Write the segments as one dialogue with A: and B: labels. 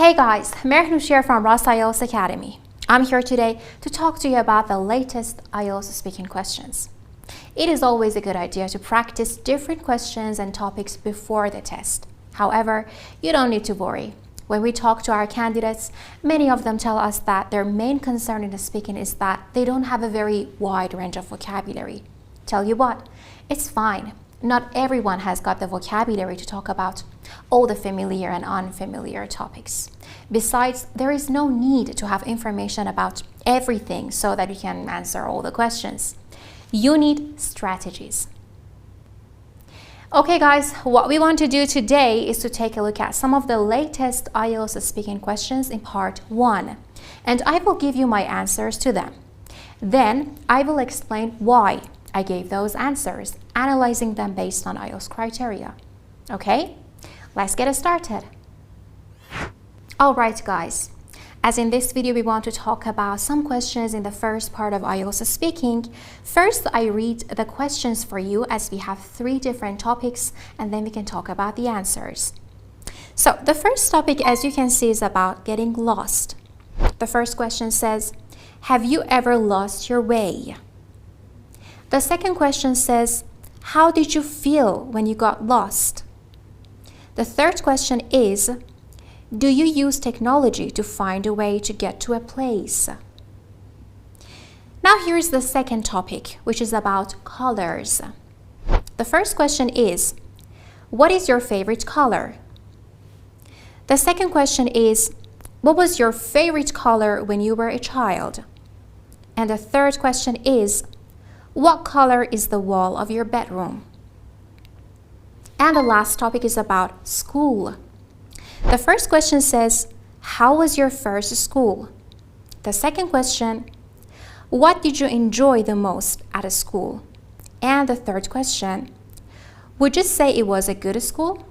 A: Hey guys, Merhnush here from Ross IELTS Academy. I'm here today to talk to you about the latest IELTS speaking questions. It is always a good idea to practice different questions and topics before the test. However, you don't need to worry. When we talk to our candidates, many of them tell us that their main concern in the speaking is that they don't have a very wide range of vocabulary. Tell you what, it's fine. Not everyone has got the vocabulary to talk about all the familiar and unfamiliar topics. Besides, there is no need to have information about everything so that you can answer all the questions. You need strategies. Okay guys, what we want to do today is to take a look at some of the latest IELTS speaking questions in part 1, and I will give you my answers to them. Then I will explain why I gave those answers, analyzing them based on IELTS criteria. Okay, let's get started. Alright guys, as in this video we want to talk about some questions in the first part of IELTS speaking. First, I read the questions for you as we have 3 different topics, and then we can talk about the answers. So the first topic, as you can see, is about getting lost. The first question says, have you ever lost your way? The second question says, how did you feel when you got lost? The third question is, do you use technology to find a way to get to a place? Now here's the second topic, which is about colors. The first question is, what is your favorite color? The second question is, what was your favorite color when you were a child? And the third question is, what color is the wall of your bedroom? And the last topic is about school. The first question says, how was your first school? The second question, what did you enjoy the most at a school? And the third question, would you say it was a good school?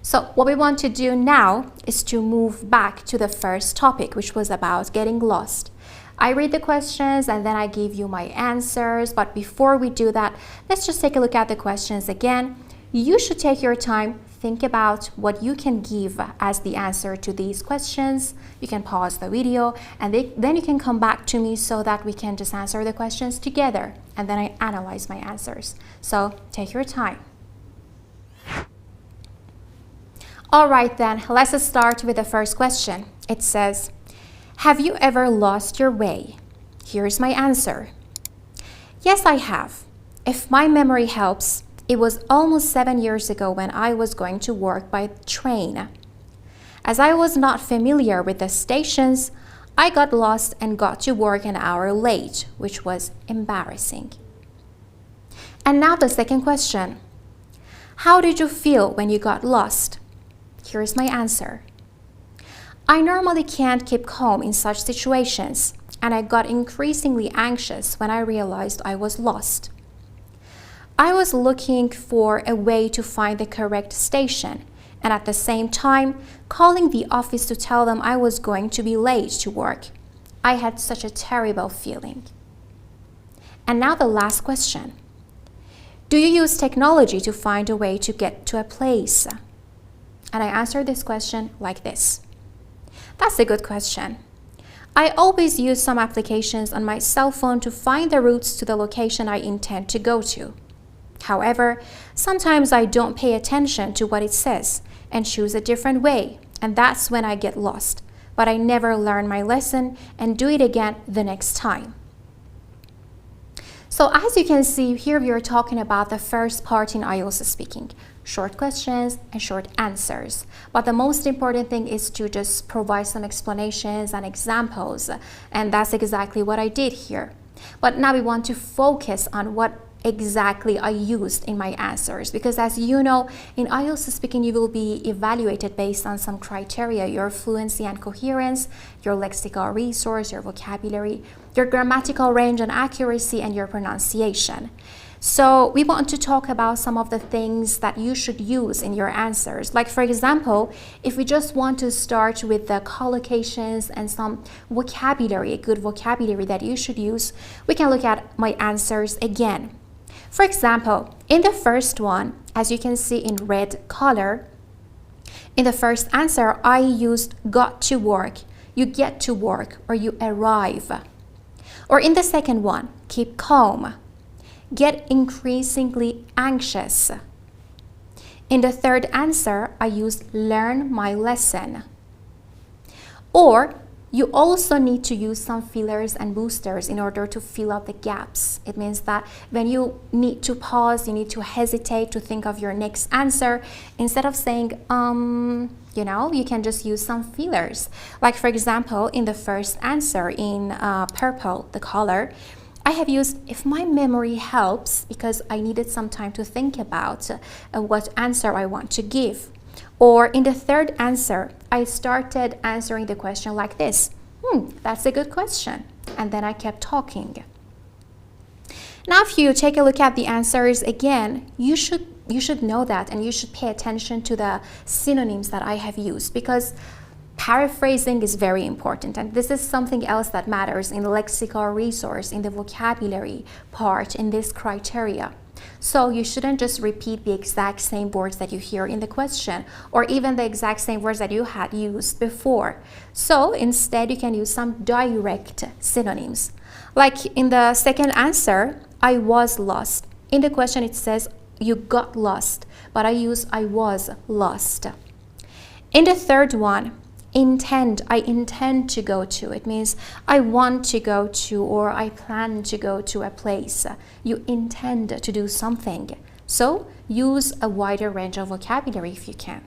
A: So what we want to do now is to move back to the first topic, which was about getting lost. I read the questions and then I give you my answers, but before we do that, let's just take a look at the questions again. You should take your time, think about what you can give as the answer to these questions. You can pause the video and then you can come back to me so that we can just answer the questions together, and then I analyze my answers. So take your time. Alright then, let's start with the first question. It says, have you ever lost your way? Here's my answer. Yes, I have. If my memory helps, it was almost 7 years ago when I was going to work by train. As I was not familiar with the stations, I got lost and got to work an hour late, which was embarrassing. And now the second question. How did you feel when you got lost? Here's my answer. I normally can't keep calm in such situations, and I got increasingly anxious when I realized I was lost. I was looking for a way to find the correct station, and at the same time calling the office to tell them I was going to be late to work. I had such a terrible feeling. And now the last question. Do you use technology to find a way to get to a place? And I answered this question like this. That's a good question. I always use some applications on my cell phone to find the routes to the location I intend to go to. However, sometimes I don't pay attention to what it says and choose a different way, and that's when I get lost. But I never learn my lesson and do it again the next time. So as you can see, here we are talking about the first part in IELTS speaking. Short questions and short answers. But the most important thing is to just provide some explanations and examples. And that's exactly what I did here. But now we want to focus on what exactly I used in my answers, because as you know, in IELTS speaking you will be evaluated based on some criteria: your fluency and coherence, your lexical resource, your vocabulary, your grammatical range and accuracy, and your pronunciation. So we want to talk about some of the things that you should use in your answers. Like for example, if we just want to start with the collocations and some vocabulary, a good vocabulary that you should use, we can look at my answers again. For example, in the first one, as you can see in red color, In the first answer, I used got to work, you get to work, or you arrive. Or in the second one, keep calm, get increasingly anxious. In the third answer, I used learn my lesson. Or you also need to use some fillers and boosters in order to fill up the gaps. It means that when you need to pause, you need to hesitate to think of your next answer, instead of saying, you can just use some fillers. Like for example, in the first answer in purple, the color, I have used if my memory helps, because I needed some time to think about what answer I want to give. Or in the third answer, I started answering the question like this. That's a good question. And then I kept talking. Now, if you take a look at the answers again, you should know that, and you should pay attention to the synonyms that I have used, because paraphrasing is very important, and this is something else that matters in the lexical resource, in the vocabulary part, in this criteria. So you shouldn't just repeat the exact same words that you hear in the question, or even the exact same words that you had used before. So instead, you can use some direct synonyms. Like in the second answer, I was lost. In the question, it says you got lost, but I use I was lost. In the third one, intend, I intend to go to. It means I want to go to, or I plan to go to a place. You intend to do something. So use a wider range of vocabulary if you can.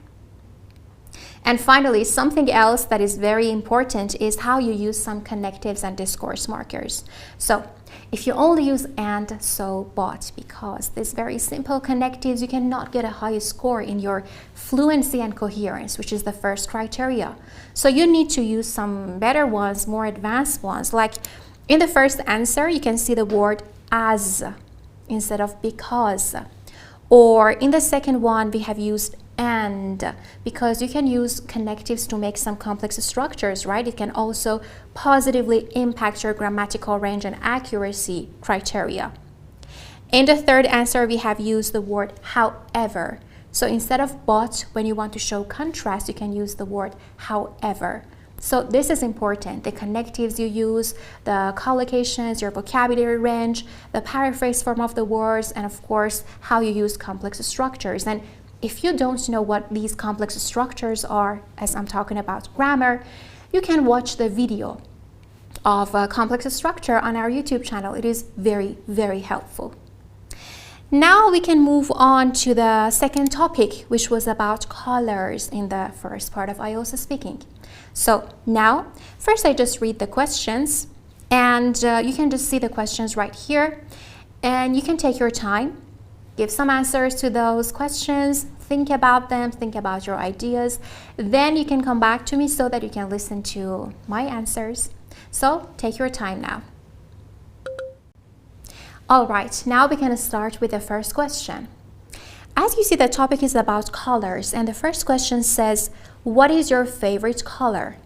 A: And finally, something else that is very important is how you use some connectives and discourse markers. So if you only use and, so, but, because, these very simple connectives, you cannot get a high score in your fluency and coherence, which is the first criteria. So you need to use some better ones, more advanced ones. Like in the first answer, you can see the word as instead of because. Or in the second one, we have used and, because you can use connectives to make some complex structures, right? It can also positively impact your grammatical range and accuracy criteria. In the third answer, we have used the word however. So instead of but, when you want to show contrast, you can use the word however. So this is important. The connectives you use, the collocations, your vocabulary range, the paraphrase form of the words, and of course, how you use complex structures. And if you don't know what these complex structures are, as I'm talking about grammar, you can watch the video of a complex structure on our YouTube channel. It is very, very helpful. Now we can move on to the second topic, which was about colors in the first part of IELTS Speaking. So now, first I just read the questions, and you can just see the questions right here, and you can take your time. Give some answers to those questions, think about them, think about your ideas. Then you can come back to me so that you can listen to my answers. So take your time now. All right, now we're going to start with the first question. As you see, the topic is about colors, and the first question says, what is your favorite color?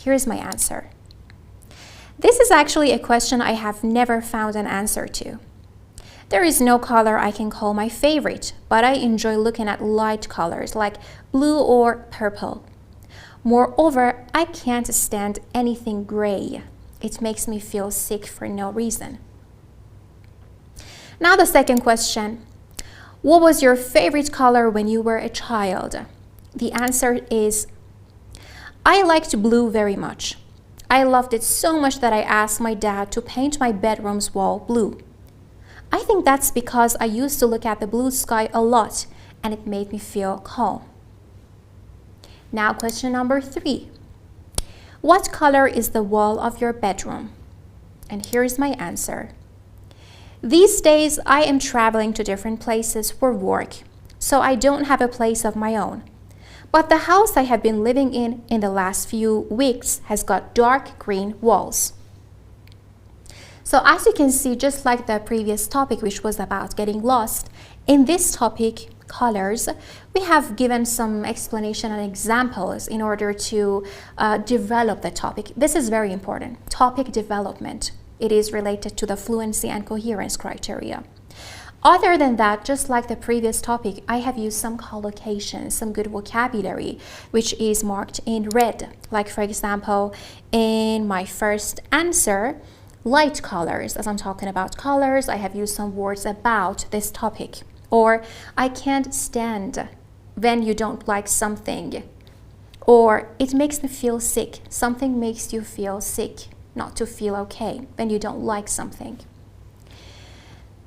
A: Here's my answer. This is actually a question I have never found an answer to. There is no color I can call my favorite, but I enjoy looking at light colors like blue or purple. Moreover, I can't stand anything gray. It makes me feel sick for no reason. Now the second question. What was your favorite color when you were a child? The answer is, I liked blue very much. I loved it so much that I asked my dad to paint my bedroom's wall blue. I think that's because I used to look at the blue sky a lot, and it made me feel calm. Now question number 3. What color is the wall of your bedroom? And here's my answer. These days, I am traveling to different places for work, so I don't have a place of my own. But the house I have been living in the last few weeks has got dark green walls. So as you can see, just like the previous topic, which was about getting lost, in this topic, colors, we have given some explanation and examples in order to develop the topic. This is very important. Topic development. It is related to the fluency and coherence criteria. Other than that, just like the previous topic, I have used some collocations, some good vocabulary, which is marked in red. Like for example, in my first answer, light colors, as I'm talking about colors, I have used some words about this topic. Or I can't stand when you don't like something. Or it makes me feel sick. Something makes you feel sick, not to feel okay when you don't like something.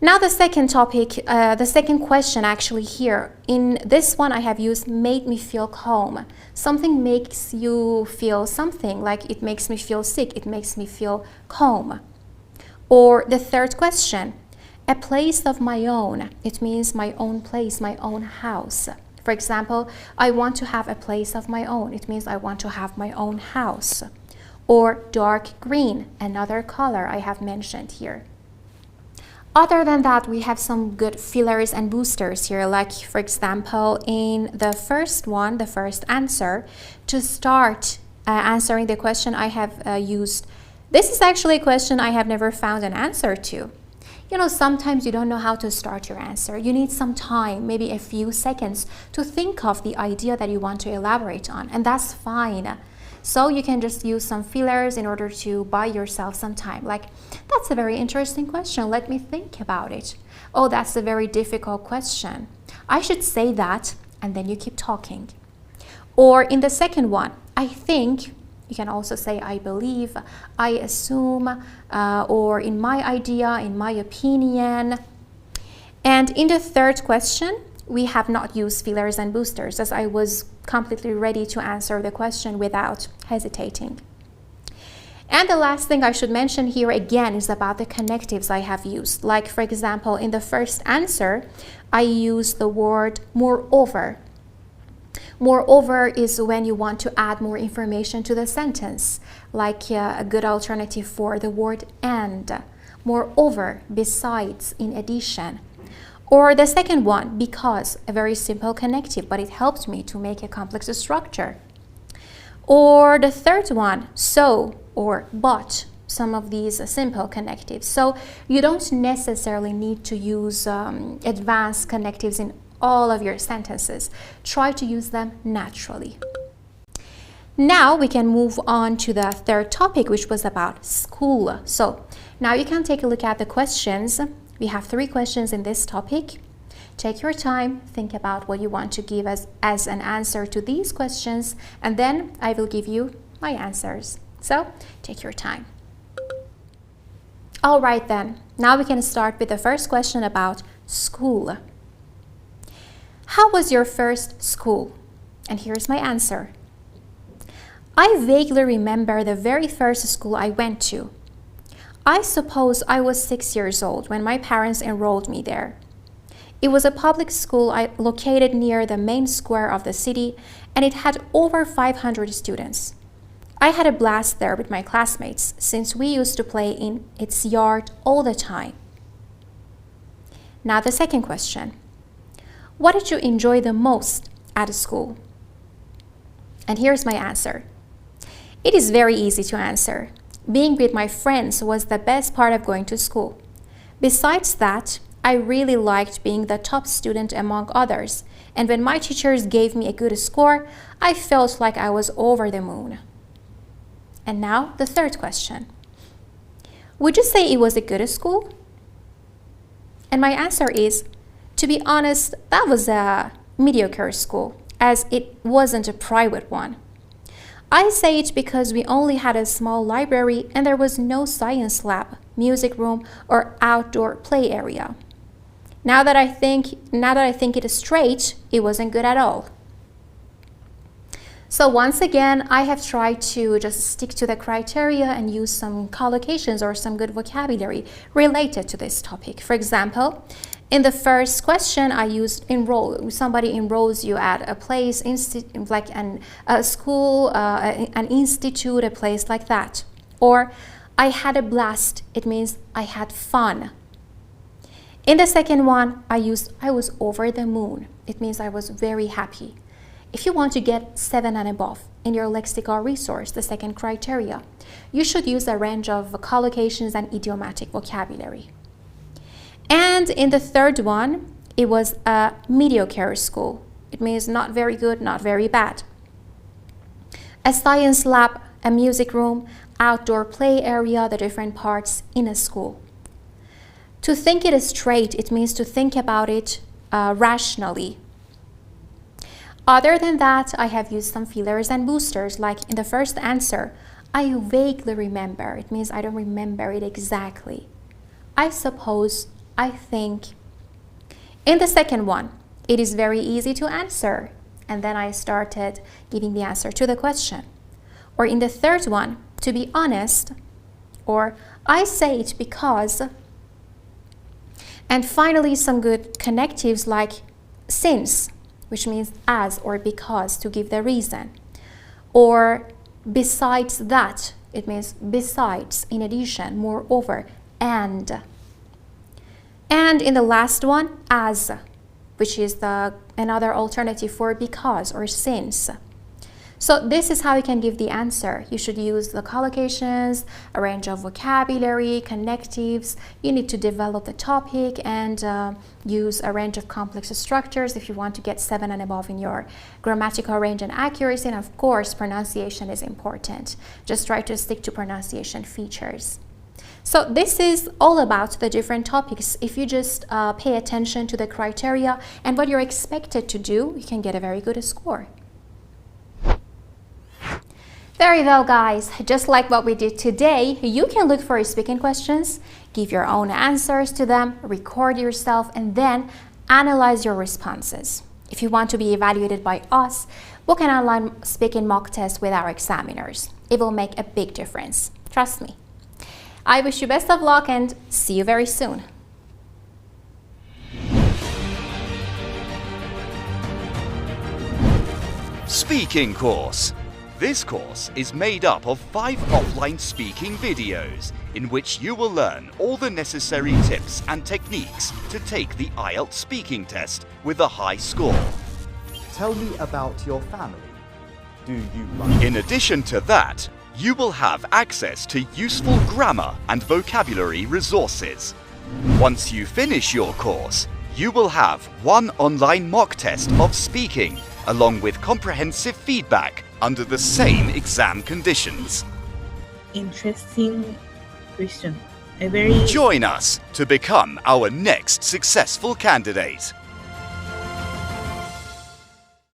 A: Now the second topic, the second question actually here. In this one I have used made me feel calm. Something makes you feel something, like it makes me feel sick, it makes me feel calm. Or the third question, a place of my own. It means my own place, my own house. For example, I want to have a place of my own. It means I want to have my own house. Or dark green, another color I have mentioned here. Other than that, we have some good fillers and boosters here, like for example, in the first one, the first answer, to start answering the question I have used. This is actually a question I have never found an answer to. You know, sometimes you don't know how to start your answer. You need some time, maybe a few seconds, to think of the idea that you want to elaborate on, and that's fine. So you can just use some fillers in order to buy yourself some time. Like, that's a very interesting question. Let me think about it. Oh, that's a very difficult question. I should say that, and then you keep talking. Or in the second one, I think, you can also say I believe, I assume, or in my idea, in my opinion. And in the third question, we have not used fillers and boosters, as I was completely ready to answer the question without hesitating. And the last thing I should mention here again is about the connectives I have used. Like for example, in the first answer, I used the word moreover. Moreover is when you want to add more information to the sentence, like a good alternative for the word and. Moreover, besides, in addition. Or the second one, because, a very simple connective, but it helped me to make a complex structure. Or the third one, so or but, some of these simple connectives. So you don't necessarily need to use advanced connectives in all of your sentences. Try to use them naturally. Now we can move on to the third topic, which was about school. So now you can take a look at the questions. We have 3 questions in this topic. Take your time, think about what you want to give as an answer to these questions, and then I will give you my answers. So take your time. All right then, now we can start with the first question about school. How was your first school? And here's my answer. I vaguely remember the very first school I went to. I suppose I was 6 years old when my parents enrolled me there. It was a public school located near the main square of the city, and it had over 500 students. I had a blast there with my classmates since we used to play in its yard all the time. Now the second question. What did you enjoy the most at school? And here's my answer. It is very easy to answer. Being with my friends was the best part of going to school. Besides that, I really liked being the top student among others, and when my teachers gave me a good score, I felt like I was over the moon. And now the third question. Would you say it was a good school? And my answer is, to be honest, that was a mediocre school, as it wasn't a private one. I say it because we only had a small library and there was no science lab, music room, or outdoor play area. Now that I think it straight, it wasn't good at all. So once again, I have tried to just stick to the criteria and use some collocations or some good vocabulary related to this topic. For example, in the first question, I used enroll. Somebody enrolls you at a place, like a school, an institute, a place like that. Or I had a blast. It means I had fun. In the second one, I used I was over the moon. It means I was very happy. If you want to get 7 and above in your lexical resource, the second criteria, you should use a range of collocations and idiomatic vocabulary. And in the third one, it was a mediocre school. It means not very good, not very bad. A science lab, a music room, outdoor play area, the different parts in a school. To think it straight, it means to think about it rationally. Other than that, I have used some fillers and boosters, like in the first answer, I vaguely remember. It means I don't remember it exactly. I suppose, I think. In the second one, it is very easy to answer. And then I started giving the answer to the question. Or in the third one, to be honest, or I say it because. And finally, some good connectives like since, which means as or because, to give the reason. Or besides that, it means besides, in addition, moreover, and. And in the last one, as, which is another alternative for because or since. So this is how you can give the answer. You should use the collocations, a range of vocabulary, connectives. You need to develop the topic and use a range of complex structures if you want to get 7 and above in your grammatical range and accuracy. And of course, pronunciation is important. Just try to stick to pronunciation features. So this is all about the different topics. If you just pay attention to the criteria and what you're expected to do, you can get a very good score. Very well, guys. Just like what we did today, you can look for speaking questions, give your own answers to them, record yourself, and then analyze your responses. If you want to be evaluated by us, book an online speaking mock test with our examiners. It will make a big difference. Trust me. I wish you best of luck and see you very soon.
B: Speaking Course. This course is made up of 5 offline speaking videos in which you will learn all the necessary tips and techniques to take the IELTS speaking test with a high score.
C: Tell me about your family. Do you like...
B: In addition to that, you will have access to useful grammar and vocabulary resources. Once you finish your course, you will have 1 online mock test of speaking, along with comprehensive feedback under the same exam conditions.
D: Interesting question.
B: Join us to become our next successful candidate.